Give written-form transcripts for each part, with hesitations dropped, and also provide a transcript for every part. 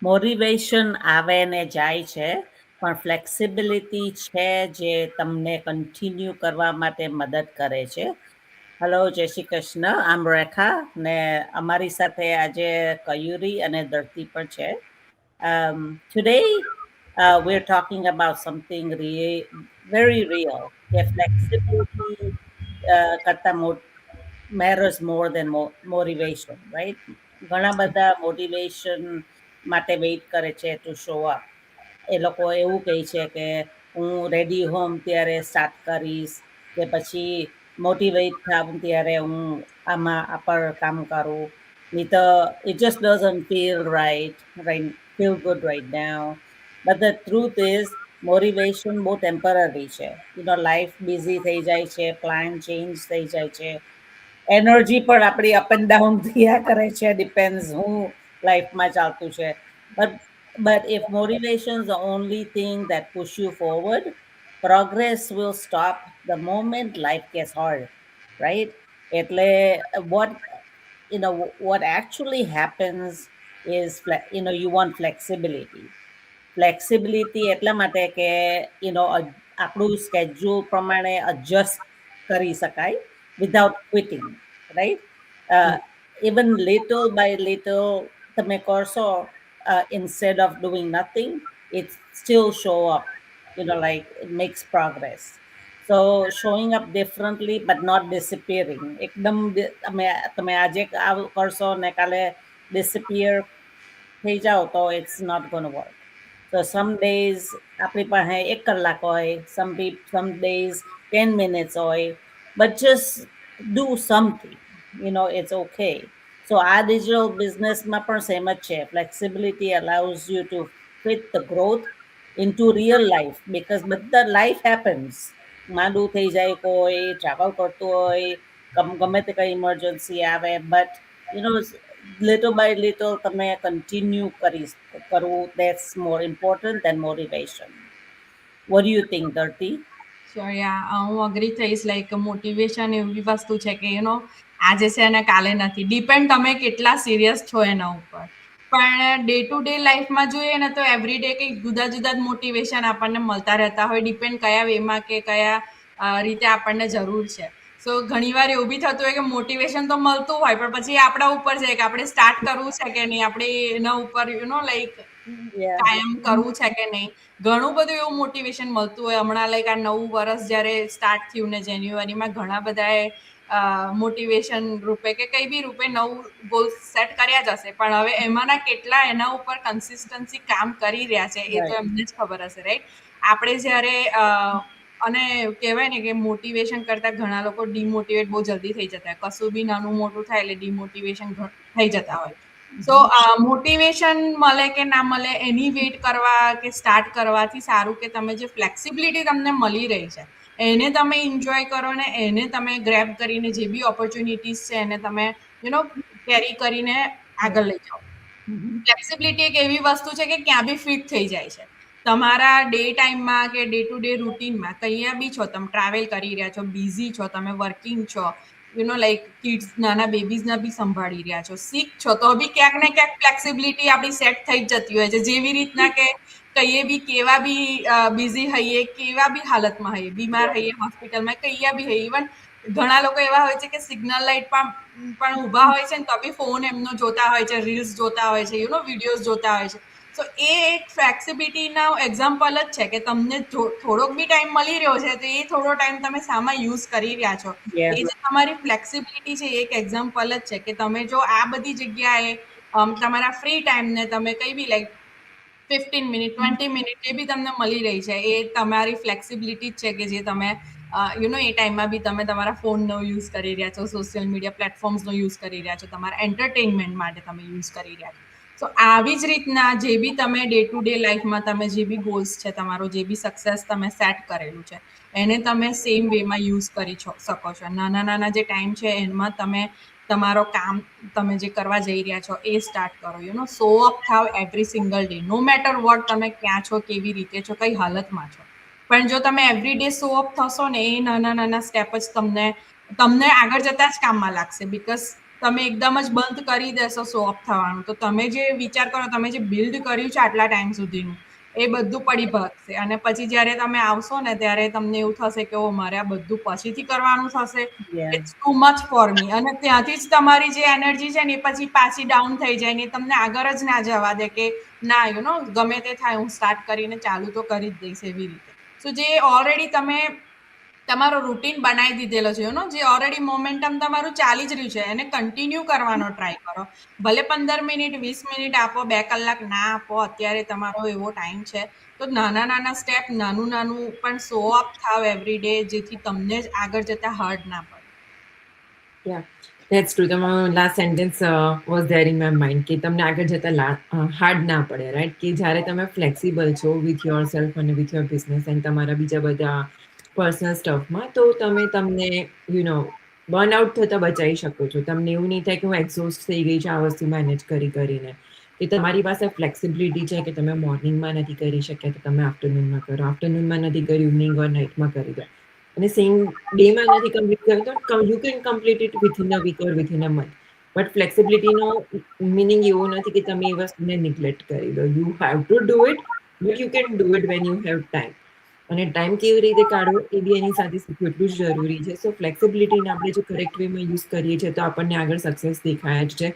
Motivation આવે ને જાય છે, પણ ફ્લેક્સિબિલિટી છે જે તમને કન્ટિન્યુ કરવા માટે મદદ કરે છે. હેલો, જય શ્રી કૃષ્ણ. આમ રેખા ને અમારી સાથે આજે કયુરી અને ધરતી પણ છે. Today we're talking about something very real. કે flexibility કરતા matters more than motivation, right? ઘણા બધા મોટિવેશન માટે વેઇટ કરે છે ટુ શો અપ. એ લોકો એવું કહે છે કે હું રેડી હોમ ત્યારે સ્ટાર્ટ કરીશ, કે પછી મોટિવેટ થાઉં ત્યારે હું આમાં આ પર કામ કરું. નહીં તો it just doesn't feel good right now. But the truth is motivation બહુ ટેમ્પરરી છે. લાઈફ બિઝી થઈ જાય છે, પ્લાન ચેન્જ થઈ જાય છે, એનર્જી પણ આપણી અપ એન્ડ ડાઉન થયા કરે છે, ડિપેન્ડ્સ હું લાઈફમાં ચાલતું છે. But if motivation is the only thing that push you forward, progress will stop the moment life gets hard, right? એટલે what what actually happens is you want flexibility એટલા માટે કે આપણું સ્કેડ્યુલ પ્રમાણે એડજસ્ટ કરી શકાય without quitting, right? Even little by little તમે કરશો, instead of doing nothing, it still show up, like it makes progress. So showing up differently but not disappearing. એકદમ તમે આજે કરશો ને કાલે disappear થઈ જાઓ તો it's not going to work. So some days આપણી પાસે 1 કલાક હોય, some days 10 minutes હોય, but just do something, it's okay. So આ digital businessમાં પણ સેમ જ છે. Flexibility allows you to fit the growth into real life, because બધા life happens. માંદું થઈ જાય, કોઈ ટ્રાવેલ કરતું હોય, ગમે તે કઈ ઇમરજન્સી આવે, but little by little તમે કન્ટિન્યુ કરવું, that's more important than motivation. What do you think, Dharti? સો હું અગ્રી થઈશ. લાઈક મોટિવેશન એવી વસ્તુ છે કે આજે છે અને કાલે નથી. ડિપેન્ડ તમે કેટલા સિરિયસ છો એના ઉપર. પણ ડે ટુ ડે લાઈફમાં જોઈએ ને તો એવરી ડે કંઈક જુદા જુદા જ મોટિવેશન આપણને મળતા રહેતા હોય, ડિપેન્ડ કયા વેમાં કે કયા રીતે આપણને જરૂર છે. સો ઘણી વાર એવું બી થતું હોય કે મોટિવેશન તો મળતું હોય, પણ પછી આપણા ઉપર છે કે આપણે સ્ટાર્ટ કરવું છે કે નહીં, આપણે એના ઉપર લાઈક કાયમ કરવું છે કે નહીં. ઘણું બધું એવું મોટિવેશન મળતું હોય. હમણાં લાઈક આ નવું વર્ષ જ્યારે સ્ટાર્ટ થયું ને જાન્યુઆરીમાં ઘણા બધાએ મોટિવેશન રૂપે કે કઈ બી રૂપે નવું ગોલ સેટ કર્યા જ હશે, પણ હવે એમાંના કેટલા એના ઉપર કન્સિસ્ટન્સી કામ કરી રહ્યા છે એ તો એમને જ ખબર હશે, રાઈટ? આપણે જ્યારે અને કહેવાય ને કે મોટિવેશન કરતા ઘણા લોકો ડિમોટિવેટ બહુ જલ્દી થઈ જતા હોય. કશું બી નાનું મોટું થાય એટલે ડિમોટિવેશન થઈ જતા હોય. સો મોટિવેશન મળે કે ના મળે એની વેઇટ કરવા કે સ્ટાર્ટ કરવાથી સારું કે તમે જે ફ્લેક્સિબિલિટી તમને મળી રહી છે એને તમે એન્જોય કરો ને એને તમે ગ્રેબ કરીને જે બી ઓપોર્ચ્યુનિટીઝ છે એને તમે કેરી કરીને આગળ લઈ જાઓ. ફ્લેક્સિબિલિટી એક એવી વસ્તુ છે કે ક્યાં બી ફિટ થઈ જાય છે. તમારા ડે ટાઈમમાં કે ડે ટુ ડે રૂટીનમાં કયા બી છો, તમે ટ્રાવેલ કરી રહ્યા છો, બિઝી છો, તમે વર્કિંગ છો, લાઈક કિડ્સ નાના બેબીઝના બી સંભાળી રહ્યા છો, સિક છો, તો બી ક્યાંક ને ક્યાંક ફ્લેક્સિબિલિટી આપણી સેટ થઈ જ જતી હોય છે. જેવી રીતના કે કહીએ બી કેવા બી બિઝી હઈએ, કેવા બી હાલતમાં હઈએ, બીમાર હઈએ, હોસ્પિટલમાં કયા બી હઈએ, ઇવન ઘણા લોકો એવા હોય છે કે સિગ્નલ લાઇટ પણ ઊભા હોય છે ને તો બી ફોન એમનો જોતા હોય છે, રીલ્સ જોતા હોય છે, વિડીયોઝ જોતા હોય છે. તો એ એક ફ્લેક્સિબિલિટીના એક્ઝામ્પલ જ છે કે તમને થોડોક બી ટાઈમ મળી રહ્યો છે તો એ થોડો ટાઈમ તમે સામાં યુઝ કરી રહ્યા છો. એ જે તમારી ફ્લેક્સિબિલિટી છે એક એક્ઝામ્પલ જ છે કે તમે જો આ બધી જગ્યાએ તમારા ફ્રી ટાઈમને તમે કઈ બી લાઈક 15 મિનિટ 20 મિનિટ એ બી તમને મળી રહી છે, એ તમારી ફ્લેક્સિબિલિટી જ છે કે જે તમે એ ટાઈમમાં બી તમે તમારા ફોનનો યુઝ કરી રહ્યા છો, સોશિયલ મીડિયા પ્લેટફોર્મ્સનો યુઝ કરી રહ્યા છો, તમારા એન્ટરટેનમેન્ટ માટે તમે યુઝ કરી રહ્યા છો. સો આવી જ રીતના જે બી તમે ડે ટુ ડે લાઈફમાં તમે જે બી ગોલ્સ છે, તમારો જે બી સક્સેસ તમે સેટ કરેલું છે એને તમે સેમ વેમાં યુઝ કરી શકો છો. નાના નાના જે ટાઈમ છે એમાં તમે તમારો કામ તમે જે કરવા જઈ રહ્યા છો એ સ્ટાર્ટ કરો. સો અપ થાવ every single day, no matter what, તમે ક્યાં છો, કેવી રીતે છો, કઈ હાલતમાં છો. પણ જો તમે એવરી ડે સો અપ થશો ને એ નાના નાના સ્ટેપ જ તમને આગળ જતા જ કામમાં લાગશે. બીકોઝ તમે એકદમ જ બંધ કરી દેશો શો ઓફ થવાનું, તો તમે જે વિચાર કરો, તમે જે બિલ્ડ કર્યું છે આટલા ટાઈમ સુધીનું, એ બધું પડી ભાગશે. અને પછી જ્યારે તમે આવશો ને ત્યારે તમને એવું થશે કે ઓ મારે આ બધું પછીથી કરવાનું થશે, Yeah. It's too much for me. અને ત્યાંથી જ તમારી જે એનર્જી છે ને એ પછી પાછી ડાઉન થઈ જાય ને તમને આગળ જ ના જવા દે કે ના ગમે તે થાય હું સ્ટાર્ટ કરીને ચાલુ તો કરી જ દઈશ એવી રીતે. સો જે ઓલરેડી તમે તમારો રૂટીન બનાવી દીધેલો છે, જે ઓલરેડી મોમેન્ટમ તમારું ચાલી જ રહ્યું છે એને કન્ટિન્યુ કરવાનો ટ્રાય કરો. ભલે 15 મિનિટ 20 મિનિટ આપો, 2 કલાક ના આપો, અત્યારે તમારો એવો ટાઈમ છે તો નાના સ્ટેપ, નાનું પણ શો અપ થાવ એવરી ડે, જેથી તમને જ આગળ જતા હાર્ડ ના પડે. Yeah, that's true. તમારો last sentence was there in my mind કે તમને આગળ જતા હાર્ડ ના પડે, રાઈટ? કે જ્યારે તમે ફ્લેક્સિબલ છો વિથ યોર સેલ્ફ અને વિથ યોર બિઝનેસ એન્ડ તમારા બીજા બધા પર્સનલ સ્ટફમાં, તો તમને બર્ન આઉટ થતા બચાવી શકો છો. તમને એવું નહીં થાય કે હું એક્ઝોસ્ટ થઈ ગઈ છું આ વસ્તુ મેનેજ કરીને. કે તમારી પાસે ફ્લેક્સિબિલિટી છે કે તમે મોર્નિંગમાં નથી કરી શક્યા તો તમે આફ્ટરનૂનમાં કરો, આફ્ટરનૂનમાં નથી કર્યું ઇવનિંગ ઓર નાઇટમાં કરી દો. અને સેમ ડેમાં નથી કમ્પ્લીટ કર્યું તો you can complete it within a week or within a month. But ફ્લેક્સિબિલિટીનો મિનિંગ એવો નથી કે તમે એ વસ્તુને નિગ્લેક્ટ કરી દો. You have to do it, but you can do it when you have time. અને ટાઈમ કેવી રીતે કાઢવો એ બી એની સાથે શીખવું એટલું જ જરૂરી છે. સો ફ્લેક્સિબિલિટીને આપણે જો કરેક્ટ વેમાં યુઝ કરીએ છીએ તો આપણને આગળ સક્સેસ દેખાય જ છે.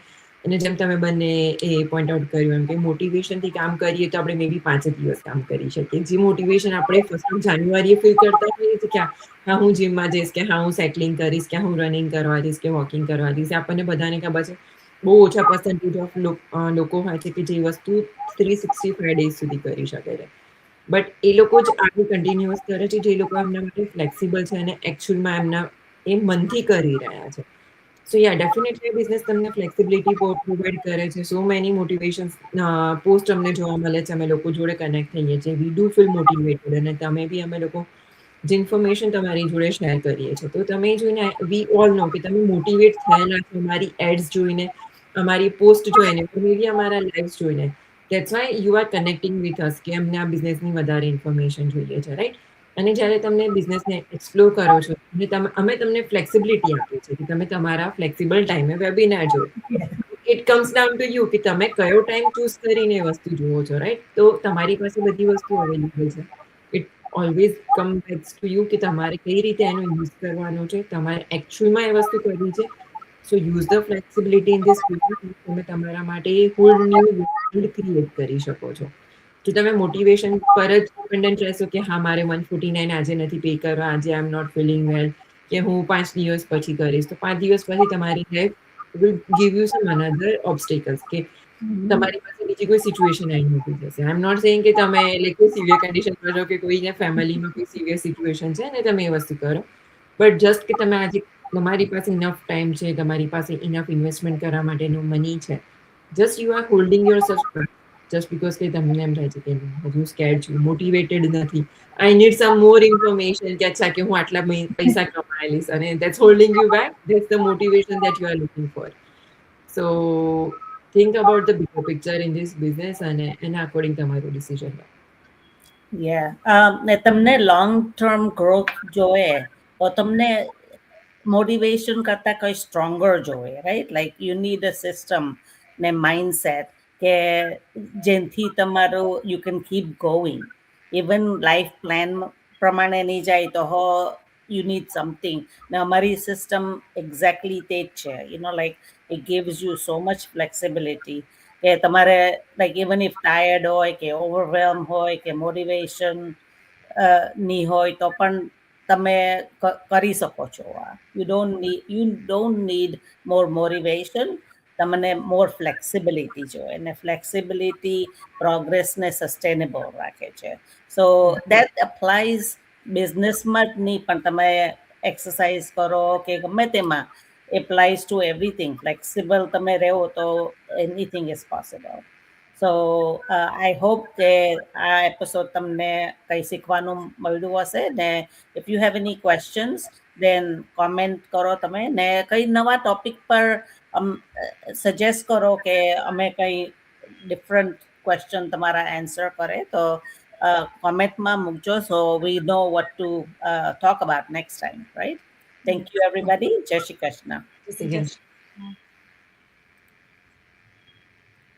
અને જેમ તમે બંને એ પોઈન્ટ આઉટ કર્યું એમ કે મોટિવેશનથી કામ કરીએ તો આપણે મે બી 5 જ દિવસ કામ કરી શકીએ. જે મોટિવેશન આપણે ફર્સ્ટ ઓફ જાન્યુઆરીએ ફીલ કરતા હોઈએ છીએ કે હા હું જીમમાં જઈશ, કે હા હું સાયકલિંગ કરીશ, કે હું રનિંગ કરવા જઈશ, કે વોકિંગ કરવા જઈશ, આપણને બધાને ખબર છે બહુ ઓછા પર્સન્ટેજ ઓફ લોકો હોય છે કે જે વસ્તુ 365 ડેઝ સુધી કરી શકે છે. બટ એ લોકો જ આગળ કન્ટિન્યુઅસ કરે છે જે લોકો એમના માટે ફ્લેક્સિબલ છે અને એકચ્યુઅલમાં એમના એ મનથી કરી રહ્યા છે. સો યા ડેફિનેટલી બિઝનેસ તમને ફ્લેક્સિબિલિટી પ્રોવાઈડ કરે છે. સો મેની મોટિવેશન પોસ્ટ અમને જોવા મળે છે, અમે લોકો જોડે કનેક્ટ થઈએ છીએ. વી ડુ ફીલ મોટિવેટેડ અને તમે બી અમે લોકો જે ઇન્ફોર્મેશન તમારી જોડે શેર કરીએ છીએ તો તમે જોઈને વી ઓલ નો કે તમે મોટિવેટ થયેલા છો અમારી એડ્સ જોઈને, અમારી પોસ્ટ જોઈને, મે બી અમારા લાઈવ્સ જોઈને. That's why you are connecting with us કે અમને આ બિઝનેસની વધારે ઇન્ફોર્મેશન જોઈએ છે, રાઈટ? અને જ્યારે તમને બિઝનેસને એક્સપ્લોર કરો છો અમે તમને ફ્લેક્સિબિલિટી આપીએ છીએ કે તમે તમારા ફ્લેક્સિબલ ટાઈમે વેબિનાર જુઓ. It comes down to you કે તમે કયો ટાઈમ ચૂઝ કરીને એ વસ્તુ જુઓ છો, રાઈટ? તો તમારી પાસે બધી વસ્તુ અવેલેબલ છે. It always come backs to you કે તમારે કઈ રીતે એનો યુઝ કરવાનો છે, તમારે એકચ્યુઅલમાં એ વસ્તુ કરવી છે. So use the flexibility in this business. તમે તમારા માટે હોલ ન્યૂ વર્લ્ડ ક્રિએટ કરી શકો છો. જો તમે મોટિવેશન પર જ ડિપેન્ડન્ટ રહેશો કે હા મારે 149 આજે નથી પે કરવા, આજે આઈ એમ નોટ ફીલિંગ વેલ, કે હું 5 દિવસ પછી કરીશ, તો 5 દિવસ પછી તમારી life will give you some another obstacles કે તમારી પાસે બીજી કોઈ સિચ્યુએશન આવી મૂકી જશે. આઈ એમ નોટ સેઇંગ કે તમે કોઈ સિવિયર કન્ડિશનમાં છો કે કોઈને ફેમિલીમાં કોઈ સિવિયર સિચ્યુએશન છે અને તમે એ વસ્તુ કરો. બટ જસ્ટ કે તમે આજે તમારી પાસે ઇનફ ટાઈમ છે, તમારી પાસે ઇનફ ઇન્વેસ્ટમેન્ટ કરવા માટેનું મની છે, just you are holding your self just because કે તમને એમ થાય છે કે હજુ સ્કેર્ડ છું, મોટિવેટેડ નથી, I need some more information કે અચ્છા કે હું આટલા પૈસા કમાઈ લઈશ અને that's holding you back. That's the motivation that you are looking for. So think about the bigger picture in this business અને એના અકોર્ડિંગ તમારું ડિસિઝન લો. ને તમને લોંગ ટર્મ ગ્રોથ જોઈએ તો તમને મોટિવેશન કરતાં કંઈ સ્ટ્રોંગર જોઈએ, right? Like you need a system ને માઇન્ડસેટ કે જેનાથી તમારું you can keep going. Even life plan પ્રમાણે નહીં જાય તો યુ નીડ સમથિંગ. ને અમારી સિસ્ટમ એક્ઝેક્ટલી તે જ છે. Like it gives you so much flexibility કે તમારે લાઈક ઇવન ઇફ ટાયર્ડ હોય કે ઓવરવેલ્મ હોય કે મોટિવેશન ની હોય તો પણ તમે કરી શકો છો. You don't need more motivation, તમને મોર ફ્લેક્સિબિલિટી જોઈએ અને ફ્લેક્સિબિલિટી પ્રોગ્રેસને સસ્ટેનેબલ રાખે છે. સો દેટ અપ્લાઇઝ બિઝનેસમાં જ નહીં પણ તમે એક્સરસાઇઝ કરો કે ગમે તેમાં એપ્લાઇઝ ટુ એવરીથિંગ. ફ્લેક્સિબલ તમે રહો તો anything is possible. So I hope કે આ એપિસોડ તમને કંઈ શીખવાનું મળ્યું હશે ને if you have any questions then comment કરો તમે ને કંઈ નવા ટોપિક પર સજેસ્ટ કરો કે અમે કંઈ ડિફરન્ટ ક્વેશ્ચન તમારા આન્સર કરે તો કોમેન્ટમાં મૂકજો so we know what to talk about next time, right? Thank you everybody. Jai Shri Krishna. Just again.